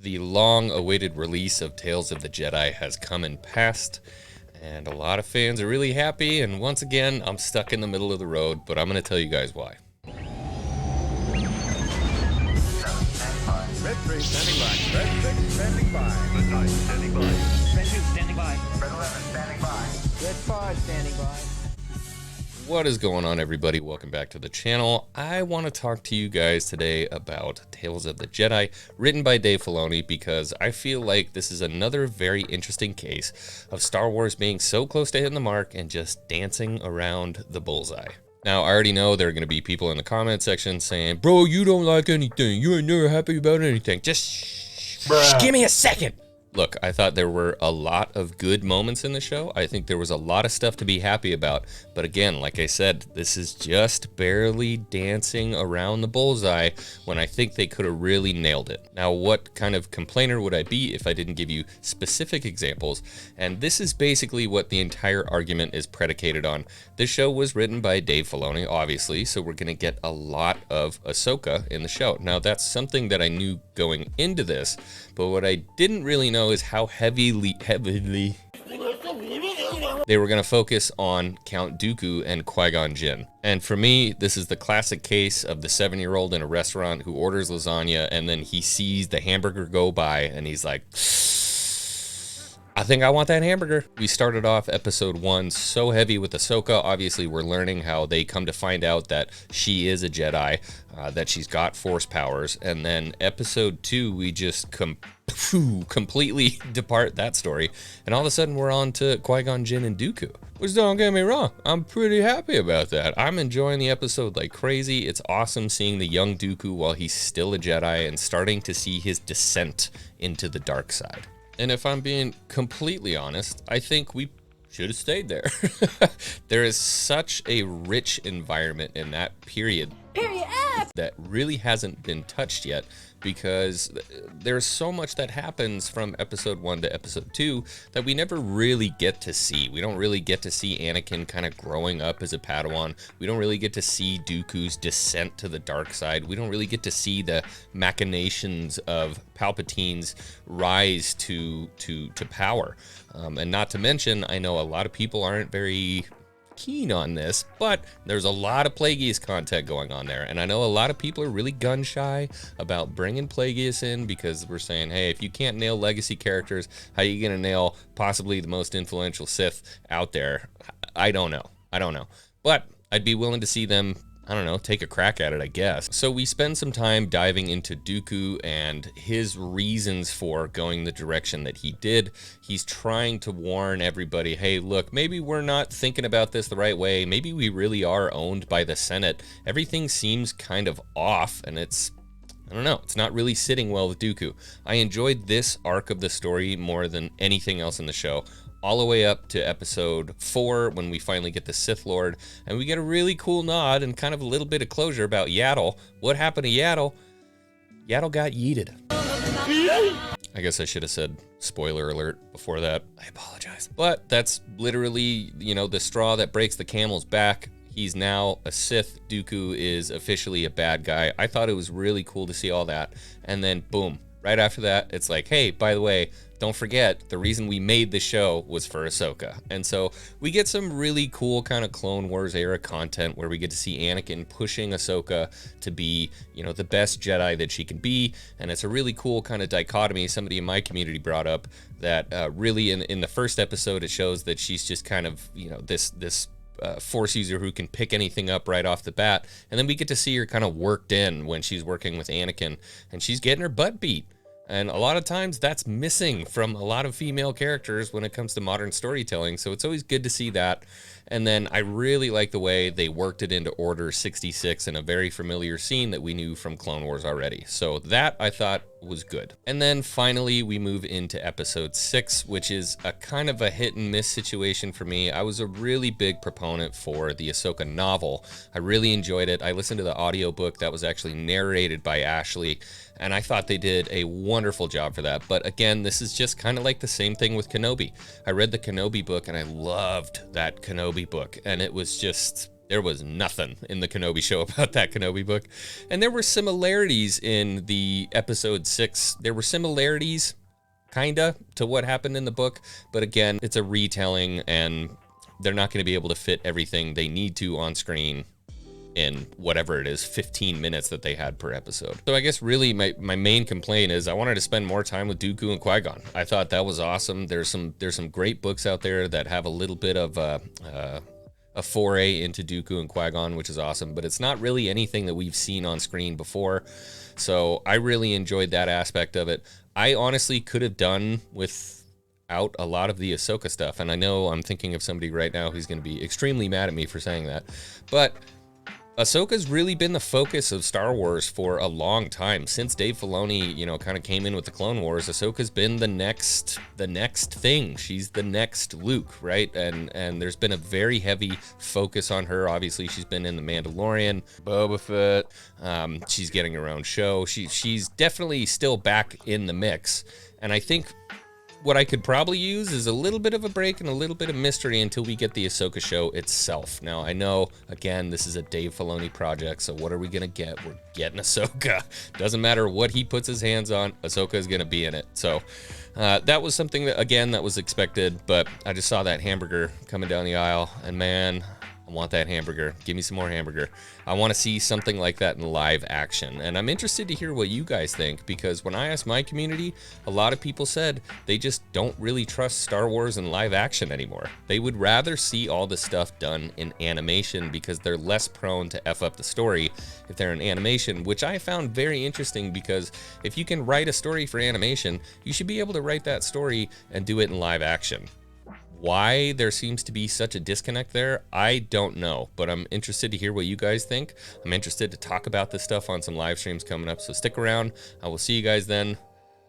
The long-awaited release of Tales of the Jedi has come and passed, and a lot of fans are really happy, and once again, I'm stuck in the middle of the road, but I'm going to tell you guys why. Red 3 standing by. Red 6 standing by. Red 9 standing by. Red 2 standing by. Red 11 standing by. Red 5 standing by. What is going on, everybody? Welcome back to the channel. I want to talk to you guys today about Tales of the Jedi, written by Dave Filoni, because I feel like this is another very interesting case of Star Wars being so close to hitting the mark and just dancing around the bullseye. Now, I already know there are going to be people in the comment section saying, bro, you don't like anything. You ain't never happy about anything. Just give me a second. Look, I thought there were a lot of good moments in the show. I think there was a lot of stuff to be happy about. But again, like I said, this is just barely dancing around the bullseye when I think they could have really nailed it. Now, what kind of complainer would I be if I didn't give you specific examples? And this is basically what the entire argument is predicated on. This show was written by Dave Filoni, obviously, so we're going to get a lot of Ahsoka in the show. Now, that's something that I knew going into this, but what I didn't really know is how heavily they were going to focus on Count Dooku and Qui-Gon Jinn. And for me, this is the classic case of the 7-year-old in a restaurant who orders lasagna and then he sees the hamburger go by and he's like, I think I want that hamburger. We started off episode 1 so heavy with Ahsoka. Obviously, we're learning how they come to find out that she is a Jedi, that she's got Force powers. And then episode 2, we just completely depart that story. And all of a sudden, we're on to Qui-Gon Jinn and Dooku. Which, don't get me wrong, I'm pretty happy about that. I'm enjoying the episode like crazy. It's awesome seeing the young Dooku while he's still a Jedi and starting to see his descent into the dark side. And if I'm being completely honest, I think we should have stayed there. There is such a rich environment in that period that really hasn't been touched yet, because there's so much that happens from episode 1 to episode 2 that we never really get to see. We don't really get to see Anakin kind of growing up as a Padawan. We don't really get to see Dooku's descent to the dark side. We don't really get to see the machinations of Palpatine's rise to power. And not to mention, I know a lot of people aren't very keen on this, but there's a lot of Plagueis content going on there, and I know a lot of people are really gun shy about bringing Plagueis in because we're saying, hey, if you can't nail legacy characters, how are you gonna nail possibly the most influential Sith out there? I don't know, but I'd be willing to see them, I don't know, take a crack at it, I guess. So we spend some time diving into Dooku and his reasons for going the direction that he did. He's trying to warn everybody, hey, look, maybe we're not thinking about this the right way. Maybe we really are owned by the Senate. Everything seems kind of off, and it's, I don't know, it's not really sitting well with Dooku. I enjoyed this arc of the story more than anything else in the show, all the way up to episode 4 when we finally get the Sith Lord, and we get a really cool nod and kind of a little bit of closure about Yaddle. What happened to Yaddle? Yaddle got yeeted. I guess I should have said spoiler alert before that. I apologize. But that's literally, you know, the straw that breaks the camel's back. He's now a Sith. Dooku is officially a bad guy. I thought it was really cool to see all that. And then boom, right after that, it's like, hey, by the way, don't forget, the reason we made the show was for Ahsoka. And so we get some really cool kind of Clone Wars era content where we get to see Anakin pushing Ahsoka to be, you know, the best Jedi that she can be. And it's a really cool kind of dichotomy. Somebody in my community brought up that really in the first episode, it shows that she's just kind of, you know, this Force user who can pick anything up right off the bat. And then we get to see her kind of worked in when she's working with Anakin and she's getting her butt beat. And a lot of times that's missing from a lot of female characters when it comes to modern storytelling. So it's always good to see that. And then I really like the way they worked it into Order 66 in a very familiar scene that we knew from Clone Wars already. So that I thought was good. And then finally we move into episode 6, which is a kind of a hit and miss situation for me. I was a really big proponent for the Ahsoka novel. I really enjoyed it. I listened to the audiobook that was actually narrated by Ashley, and I thought they did a wonderful job for that. But again, this is just kind of like the same thing with Kenobi. I read the Kenobi book and I loved that Kenobi book, and it was just There was nothing in the Kenobi show about that Kenobi book. And there were similarities in the episode 6. There were similarities, kinda, to what happened in the book. But again, it's a retelling, and they're not going to be able to fit everything they need to on screen in whatever it is, 15 minutes that they had per episode. So I guess really my main complaint is I wanted to spend more time with Dooku and Qui-Gon. I thought that was awesome. There's some great books out there that have a little bit of a foray into Dooku and Qui-Gon, which is awesome, but it's not really anything that we've seen on screen before. So I really enjoyed that aspect of it. I honestly could have done without a lot of the Ahsoka stuff, and I know I'm thinking of somebody right now who's going to be extremely mad at me for saying that, but Ahsoka's really been the focus of Star Wars for a long time. Since Dave Filoni, kind of came in with the Clone Wars, Ahsoka's been the next thing. She's the next Luke, right? And there's been a very heavy focus on her. Obviously, she's been in The Mandalorian, Boba Fett. She's getting her own show. She's definitely still back in the mix. And I think what I could probably use is a little bit of a break and a little bit of mystery until we get the Ahsoka show itself. Now, I know, again, this is a Dave Filoni project, so what are we going to get? We're getting Ahsoka. Doesn't matter what he puts his hands on, Ahsoka is going to be in it. So that was something that, again, that was expected, but I just saw that hamburger coming down the aisle, and man, I want that hamburger. Give me some more hamburger. I want to see something like that in live action. And I'm interested to hear what you guys think, because when I asked my community, a lot of people said they just don't really trust Star Wars in live action anymore. They would rather see all the stuff done in animation because they're less prone to F up the story if they're in animation, which I found very interesting, because if you can write a story for animation, you should be able to write that story and do it in live action. Why there seems to be such a disconnect there, I don't know, but I'm interested to hear what you guys think. I'm interested to talk about this stuff on some live streams coming up, so stick around. I will see you guys then.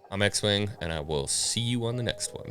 I'm X-Wing, and I will see you on the next one.